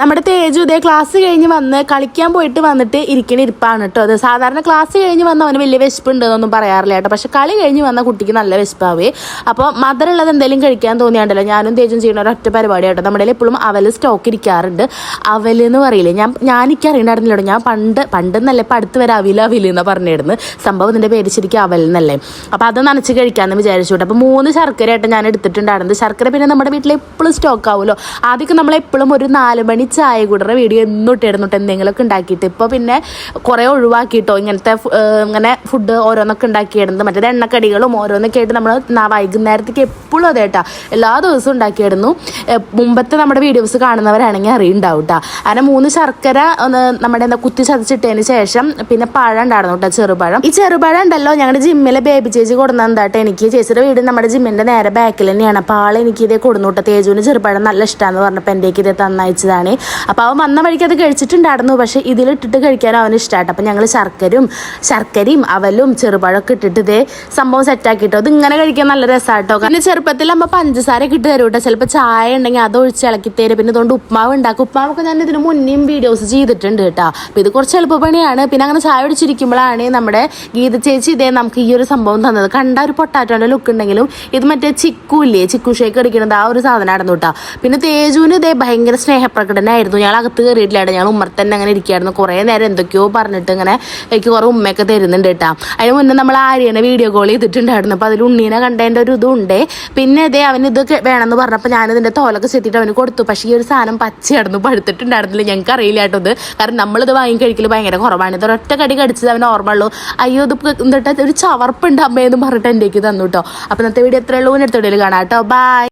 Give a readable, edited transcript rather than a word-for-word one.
നമ്മുടെ തേജു ഇതേ ക്ലാസ് കഴിഞ്ഞ് വന്ന് കളിക്കാൻ പോയിട്ട് വന്നിട്ട് ഇരിക്കണ ഇരിപ്പാണ് കേട്ടോ. അത് സാധാരണ ക്ലാസ് കഴിഞ്ഞ് വന്ന് അവന് വലിയ വിശപ്പുണ്ടെന്നൊന്നും പറയാറില്ല കേട്ടോ. പക്ഷെ കളി കഴിഞ്ഞ് വന്ന കുട്ടിക്ക് നല്ല വിശപ്പാവേ. അപ്പോൾ മധുരമുള്ളത് എന്തെങ്കിലും കഴിക്കാൻ തോന്നിയാണ്ടല്ലോ ഞാനും തേജും ചെയ്യുന്ന ഒരൊറ്റ പരിപാടി കേട്ടോ. നമ്മുടെ എപ്പോഴും അവൽ സ്റ്റോക്ക് ഇരിക്കാറുണ്ട്. അവൽ എന്ന് പറയില്ലേ, ഞാൻ എനിക്ക് അറിയണ്ടായിരുന്നില്ലോ. ഞാൻ പണ്ടെന്നല്ലേ ഇപ്പം അടുത്ത് വരെ അവിലെന്ന് പറഞ്ഞിരുന്നു. സംഭവം ഇതിൻ്റെ പേര് ശരിക്കും അവൽ എന്നല്ലേ. അപ്പോൾ അത് നനച്ച് കഴിക്കാമെന്ന് വിചാരിച്ചു കേട്ടോ. അപ്പോൾ 3 ശർക്കര ആയിട്ട് ഞാൻ എടുത്തിട്ടുണ്ടായിരുന്നത്. ശർക്കര പിന്നെ നമ്മുടെ വീട്ടിൽ എപ്പോഴും സ്റ്റോക്ക് ആവുമല്ലോ. ആദ്യമൊക്കെ നമ്മളെപ്പോഴും ഒരു 4 മണി ചായ കൂടെ വീഡിയോ എന്നിട്ട് എന്തെങ്കിലുമൊക്കെ ഉണ്ടാക്കിയിട്ട് ഇപ്പോൾ പിന്നെ കുറേ ഒഴിവാക്കിയിട്ടോ. ഇങ്ങനെ ഫുഡ് ഓരോന്നൊക്കെ ഉണ്ടാക്കിയിടുന്നത്, മറ്റേത് എണ്ണക്കടികളും ഓരോന്നൊക്കെ ആയിട്ട് നമ്മൾ വൈകുന്നേരത്തേക്ക് എപ്പോഴും അതേ കേട്ടോ എല്ലാ ദിവസവും ഉണ്ടാക്കിയിടുന്നു. മുമ്പത്തെ നമ്മുടെ വീഡിയോസ് കാണുന്നവരാണെങ്കിൽ അറിയുണ്ടാവും കേട്ടോ. അങ്ങനെ 3 ശർക്കര നമ്മുടെ കുത്തി ചതച്ചിട്ടതിന് ശേഷം പിന്നെ പഴം ഉണ്ടായിരുന്നു കേട്ടോ, ചെറുപഴം. ഈ ചെറുപഴം ഉണ്ടല്ലോ ഞങ്ങളുടെ ജിമ്മിലെ ബേബി ചേച്ചി കൊടുന്നതാട്ടോ. എനിക്ക് ചേച്ചിയുടെ വീട് നമ്മുടെ ജിമ്മിൻ്റെ നേരെ ബാക്കിൽ തന്നെയാണ്. അപ്പോൾ ആൾ എനിക്ക് ഇതേ കൊടുന്നു കേട്ടോ. തേജുവിന് ചെറുപഴം നല്ല ഇഷ്ടമാണെന്ന് പറഞ്ഞപ്പോൾ എൻ്റെ ഇതേ തന്നയച്ചതാണ്. അപ്പോൾ അവൻ വന്ന വഴിക്ക് അത് കഴിച്ചിട്ടുണ്ടായിരുന്നു. പക്ഷേ ഇതിലിട്ടിട്ട് കഴിക്കാൻ അവന് ഇഷ്ടമായിട്ട് അപ്പോൾ ഞങ്ങൾ ശർക്കരയും അവലും ചെറുപഴമൊക്കെ ഇട്ടിട്ട് ഇതേ സംഭവം സെറ്റാക്കിയിട്ടോ. അത് ഇങ്ങനെ കഴിക്കാൻ നല്ല രസമായിട്ടോ. പിന്നെ ചെറുപ്പത്തിൽ നമ്മൾ പഞ്ചസാര ഇട്ട് തരും കേട്ടോ. ചിലപ്പോൾ ചായ ഉണ്ടെങ്കിൽ അത് ഒഴിച്ച് ഇളക്കി തരും. പിന്നെ അതുകൊണ്ട് ഉപ്മാവ് ഉണ്ടാക്കും. ഉപ്മാവൊക്കെ ഞാൻ ഇതിന് മുന്നേയും വീഡിയോസ് ചെയ്തിട്ടുണ്ട് കേട്ടോ. അപ്പോൾ ഇത് കുറച്ച് എളുപ്പപ്പണിയാണ്. പിന്നെ അങ്ങനെ ചായ ഒടിച്ചിരിക്കുമ്പോഴാണ് നമ്മുടെ ഗീത ചേച്ചി ഇതേ നമുക്ക് ഈ ഒരു സംഭവം തന്നത്. കണ്ട ഒരു പൊട്ടാറ്റോൻ്റെ ലുക്ക് ഉണ്ടെങ്കിലും ഇത് മറ്റേ ചിക്കു ഷേക്ക് അടിക്കുന്നത് ആ ഒരു സാധനമായിരുന്നു കേട്ടോ. പിന്നെ തേജുവിന് ഇതേ ഭയങ്കര സ്നേഹപ്രകടനമായിരുന്നു. ഞങ്ങൾ അകത്ത് കയറിയിട്ടില്ലായിരുന്നു. ഞങ്ങൾ ഉമ്മർത്തന്നെ അങ്ങനെ ഇരിക്കുകയായിരുന്നു. കുറേ നേരം എന്തൊക്കെയോ പറഞ്ഞിട്ട് ഇങ്ങനെ എനിക്ക് കുറേ ഉമ്മയൊക്കെ തരുന്നുണ്ട് കേട്ടോ. അതിന് മുന്നേ നമ്മൾ ആര്യനെ വീഡിയോ കോൾ ചെയ്തിട്ടുണ്ടായിരുന്നു. അപ്പോൾ അതിൽ ഉണ്ണീനെ കണ്ടതിൻ്റെ ഒരു ഇതുണ്ട്. പിന്നെ ഇതേ അവന് ഇത് വേണമെന്ന് പറഞ്ഞപ്പോൾ ഞാനിതിൻ്റെ തോലൊക്കെ ചെത്തിയിട്ട് അവന് കൊടുത്തു. പക്ഷേ ഈ ഒരു സാധനം പച്ചയായിരുന്നു, പഴുത്തിട്ടുണ്ടായിരുന്നില്ല. ഞങ്ങൾക്ക് അറിയില്ല കേട്ടോ ഇത്. കാരണം നമ്മളിത് വാങ്ങി കഴിക്കൽ ഭയങ്കര കുറവാണ്. ഇത് ഒരൊറ്റ കടി കടിച്ചത് അവന് ഓർമ്മയുള്ളൂ. അയ്യോ ഇത് എന്നിട്ട് ഒരു ചവർപ്പുണ്ട് അമ്മയെന്ന് പറഞ്ഞിട്ട് എൻ്റെ തന്നു കേട്ടോ. അപ്പോൾ ഇന്നത്തെ വീഡിയോ എത്രയുള്ളൂ, അടുത്ത വീഡിയോയിൽ കാണാം കേട്ടോ. ബൈ.